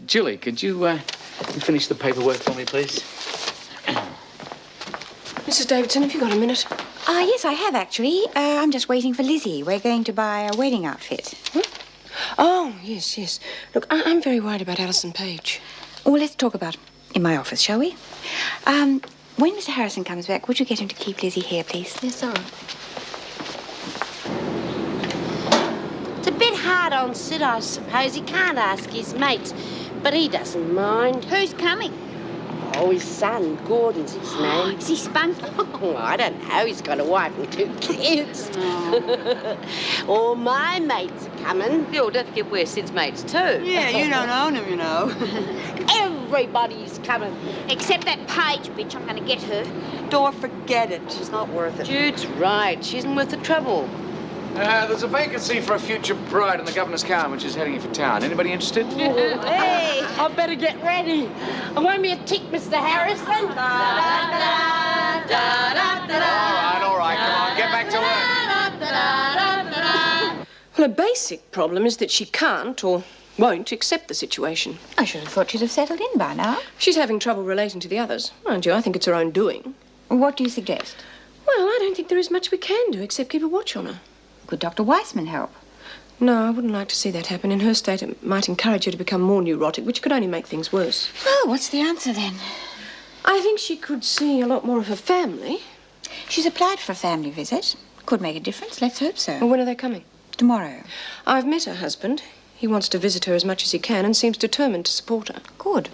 Julie, could you finish the paperwork for me, please? Mrs. Davidson, have you got a minute? Yes, I have, actually. I'm just waiting for Lizzie. We're going to buy a wedding outfit. Oh, yes. Look, I'm very worried about Alison Page. Well, let's talk about it in my office, shall we? When Mr. Harrison comes back, would you get him to keep Lizzie here, please? Yes, all right. It's a bit hard on Sid, I suppose. He can't ask his mates, but he doesn't mind. Who's coming? Oh, his son, Gordon's his name. Is he spunky? Oh, I don't know. He's got a wife and 2 kids. All my mates are coming. You'll don't forget we're Sid's mates too. Yeah, you don't own him, you know. Everybody's coming. Except that Page bitch. I'm going to get her. Don't forget it. She's not worth it. Jude's right. She isn't worth the trouble. There's a vacancy for a future bride in the governor's car when she's heading for town. Anybody interested? Hey, I better get ready. I won't be a tick, Mr. Harrison. All right, come on, get back to work. Well, a basic problem is that she can't or won't accept the situation. I should have thought she'd have settled in by now. She's having trouble relating to the others. Mind you, I think it's her own doing. What do you suggest? Well, I don't think there is much we can do except keep a watch on her. Could Dr. Weissman help? No, I wouldn't like to see that happen. In her state, it might encourage her to become more neurotic, which could only make things worse. Oh, what's the answer, then? I think she could see a lot more of her family. She's applied for a family visit. Could make a difference. Let's hope so. Well, when are they coming? Tomorrow. I've met her husband. He wants to visit her as much as he can and seems determined to support her. Good.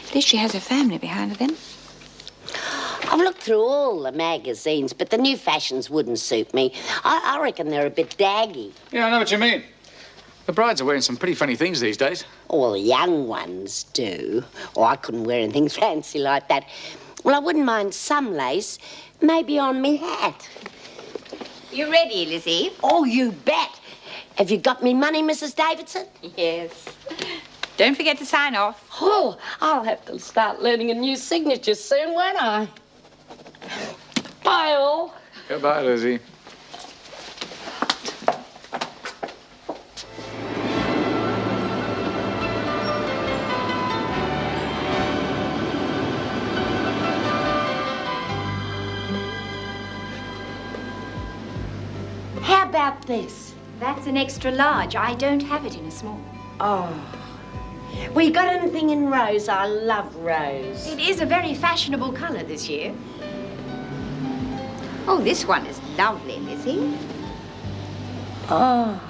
At least she has her family behind her, then. I've looked through all the magazines, but the new fashions wouldn't suit me. I reckon they're a bit daggy. Yeah, I know what you mean. The brides are wearing some pretty funny things these days. All the young ones do. Oh, I couldn't wear anything fancy like that. Well, I wouldn't mind some lace, maybe on me hat. You ready, Lizzie? Oh, you bet. Have you got me money, Mrs. Davidson? Yes. Don't forget to sign off. Oh, I'll have to start learning a new signature soon, won't I? Bye, all. Goodbye, Lizzie. How about this? That's an extra large. I don't have it in a small. Oh. Well, you got anything in rose? I love rose. It is a very fashionable colour this year. Oh, this one is lovely, Lizzie. Oh.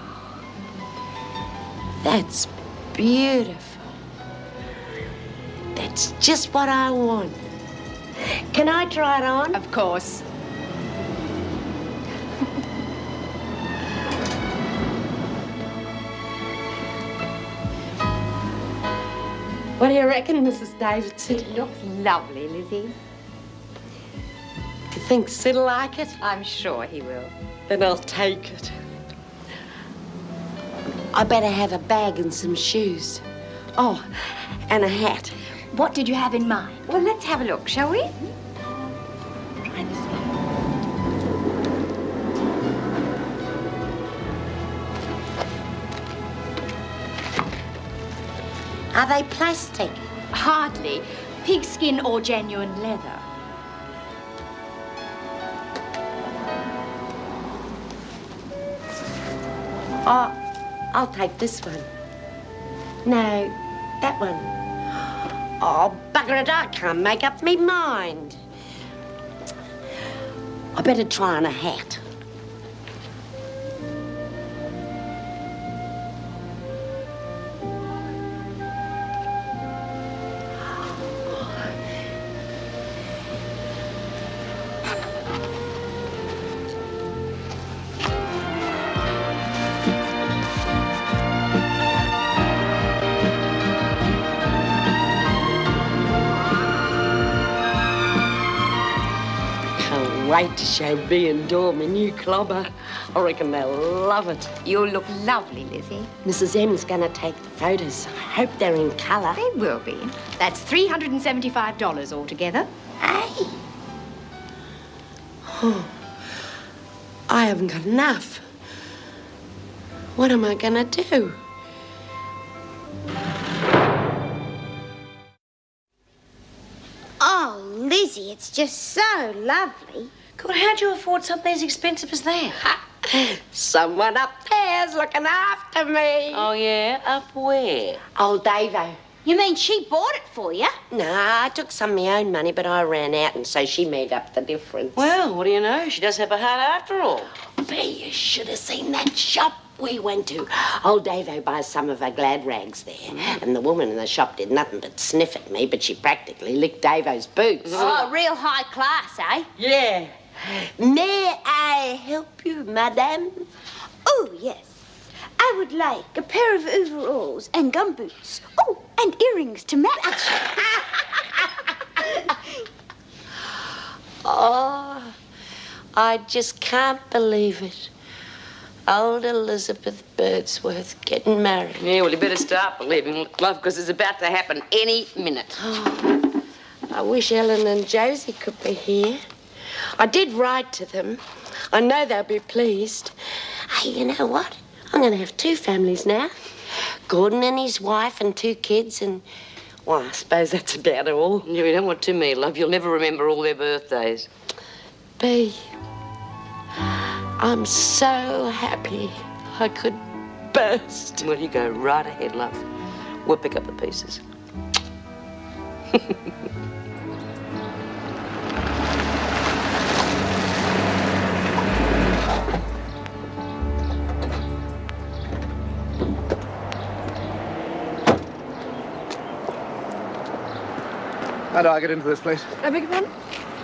That's beautiful. That's just what I want. Can I try it on? Of course. What do you reckon, Mrs. Davidson? It looks lovely, Lizzie. Do you think Sid'll like it? I'm sure he will. Then I'll take it. I better have a bag and some shoes. Oh, and a hat. What did you have in mind? Well, let's have a look, shall we? Try this one. Are they plastic? Hardly. Pigskin or genuine leather. Oh, I'll take this one. No, that one. Oh, bugger it, I can't make up me mind. I better try on a hat. Wait to show Bea and Dawn my new clobber. I reckon they'll love it. You'll look lovely, Lizzie. Mrs. M's going to take the photos. I hope they're in colour. They will be. That's $375 altogether. Hey! Oh, I haven't got enough. What am I going to do? Lizzie, it's just so lovely. God, how'd you afford something as expensive as that? Someone up there's looking after me. Oh, yeah? Up where? Old Davo. You mean she bought it for you? Nah, I took some of my own money, but I ran out, and so she made up the difference. Well, what do you know? She does have a heart after all. Bea, you should have seen that shop we went to. Old Davo buys some of her glad rags there, and the woman in the shop did nothing but sniff at me, but she practically licked Davo's boots. Oh, real high class, eh? Yeah. May I help you, madame? Oh, yes. I would like a pair of overalls and gumboots. Oh, and earrings to match. Oh, I just can't believe it. Old Elizabeth Birdsworth getting married. Yeah, well, you better start believing, love, because it's about to happen any minute. Oh, I wish Ellen and Josie could be here. I did write to them. I know they'll be pleased. Hey, you know what? I'm going to have 2 families now. Gordon and his wife and 2 kids and, well, I suppose that's about all. Yeah, you don't want too many, love. You'll never remember all their birthdays. Bea, I'm so happy I could burst. Well, you go right ahead, love. We'll pick up the pieces. How do I get into this place? I beg your pardon?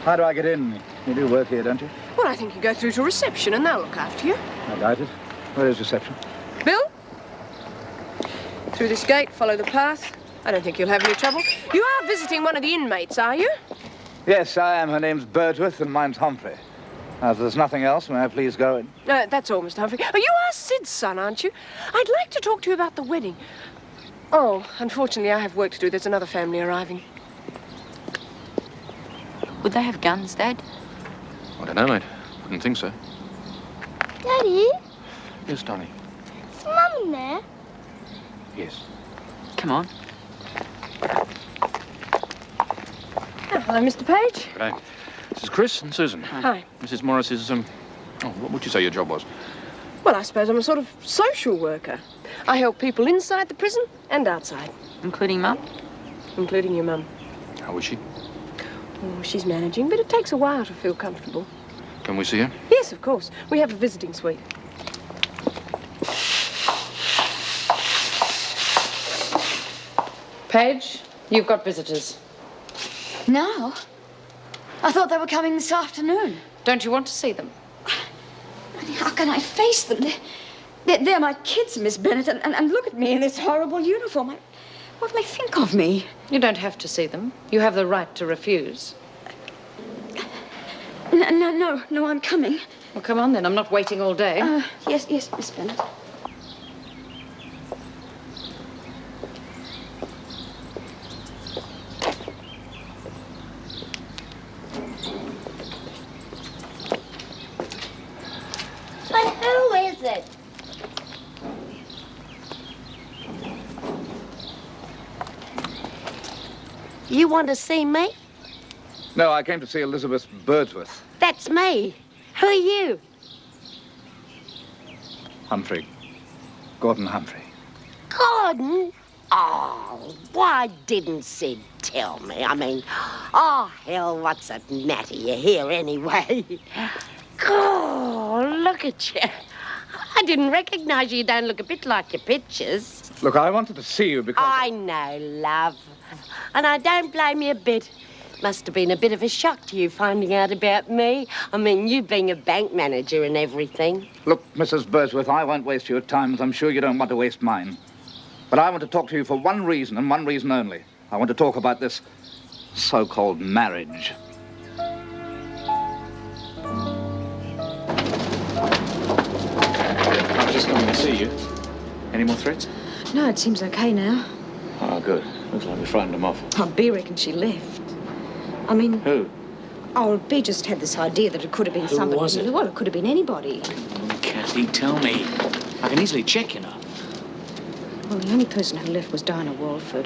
How do I get in? You do work here, don't you? Well, I think you go through to reception and they'll look after you. I doubt it. Where is reception? Bill? Through this gate, follow the path. I don't think you'll have any trouble. You are visiting one of the inmates, are you? Yes, I am. Her name's Birdsworth and mine's Humphrey. Now, if there's nothing else, may I please go in? That's all, Mr. Humphrey. Oh, you are Sid's son, aren't you? I'd like to talk to you about the wedding. Oh, unfortunately, I have work to do. There's another family arriving. Would they have guns, Dad? I don't know, mate. Wouldn't think so. Daddy, Yes, darling. is Mum in there? Yes. Come on. Hello, Mr. Page. Good day. This is Chris and Susan. Hi. Mrs. Morris is, oh, what would you say your job was? Well, I suppose I'm a sort of social worker. I help people inside the prison and outside. Including Mum? Including your mum. How is she? Oh, she's managing, but it takes a while to feel comfortable. Can we see her? Yes, of course. We have a visiting suite. Paige, you've got visitors. Now? I thought they were coming this afternoon. Don't you want to see them? How can I face them? They're my kids, Miss Bennett, and look at me in this horrible uniform. What do they think of me? You don't have to see them. You have the right to refuse. No, I'm coming. Well, come on then. I'm not waiting all day. Yes, Miss Bennett. But who is it? You want to see me? No, I came to see Elizabeth Birdsworth. That's me. Who are you? Humphrey. Gordon Humphrey. Gordon? Oh, why didn't Sid tell me? I mean, oh, hell, what's the matter? You're here anyway. Oh, look at you. I didn't recognize you. You don't look a bit like your pictures. Look, I wanted to see you because... I know, love. And I don't blame you a bit. Must have been a bit of a shock to you finding out about me. I mean, you being a bank manager and everything. Look, Mrs. Birdsworth, I won't waste your time, as I'm sure you don't want to waste mine. But I want to talk to you for one reason, and one reason only. I want to talk about this so-called marriage. I was just coming to see you. Any more threats? No, it seems okay now. Oh, good. Looks like we frightened them off. Oh, Bea reckoned she left. I mean... Who? Oh, Bea just had this idea that it could have been Who somebody. was it? Well, it could have been anybody. Kathy, tell me. I can easily check, you know. Well, the only person who left was Dinah Walford.